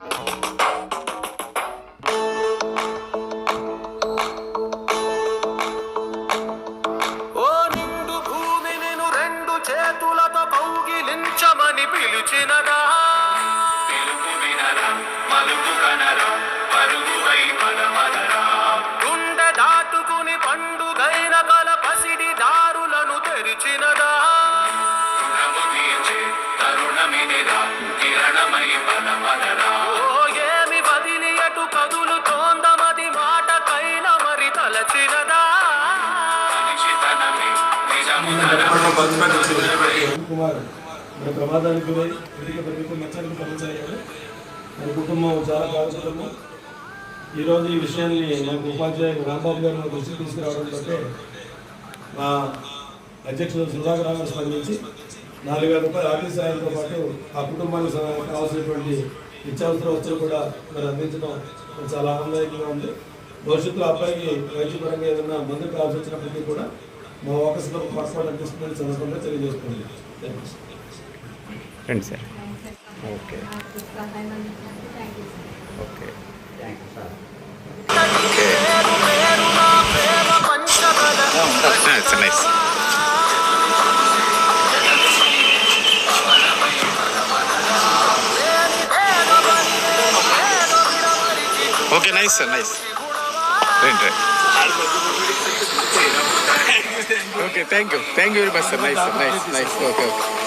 ఓ నిండు భూమి నిన్ను రెండు చేతులతో కౌగిలించమని పిలిచినదా, పిలుపు వినరా మలుపు కనరా పరుగువై పదమదరా, గుండె దాటుకుని పండుగైన కల పసిడి దారులను తెరిచినదా, రుణము తీర్చే తరుణమిదిరా కిరణమై పదమదరా, ఓ ఏమి వదిలి అటు కదులుతోందమది మాటకైన మరి తలచినదా, కుమార్ మరి ప్రమాదానికి గురై ఇంటికి ప్రభుత్వం మెచ్చడానికి పరిచయాడు. మరి కుటుంబం చాలా బాధపడము. ఈరోజు ఈ విషయాన్ని నాకు ఉపాధ్యాయులు రాంబాబు గారు నాకు దృష్టికి తీసుకురావడంతో మా అధ్యక్షుడు సుధాకర్ రావు స్పందించి 4,000 రూపాయల ఆర్థిక సాయంతో పాటు ఆ కుటుంబానికి కావాల్సినటువంటి నిత్యావసర వస్తువులు కూడా మరి అందించడం చాలా ఆనందదాయకంగా ఉంది. భవిష్యత్తులో అబ్బాయికి వైద్యపరంగా ఏదైనా మందులు కావాల్సి వచ్చినప్పటికీ కూడా మా ఆఫీస్లో పాస్పోర్ట్ అనిపిస్తుందని సందర్భంగా తెలియజేస్తుంది. రండి sir. Okay okay nice. Okay nice sir nice. రండి రండి. Okay thank you very much sir. Nice sir nice nice. Okay okay.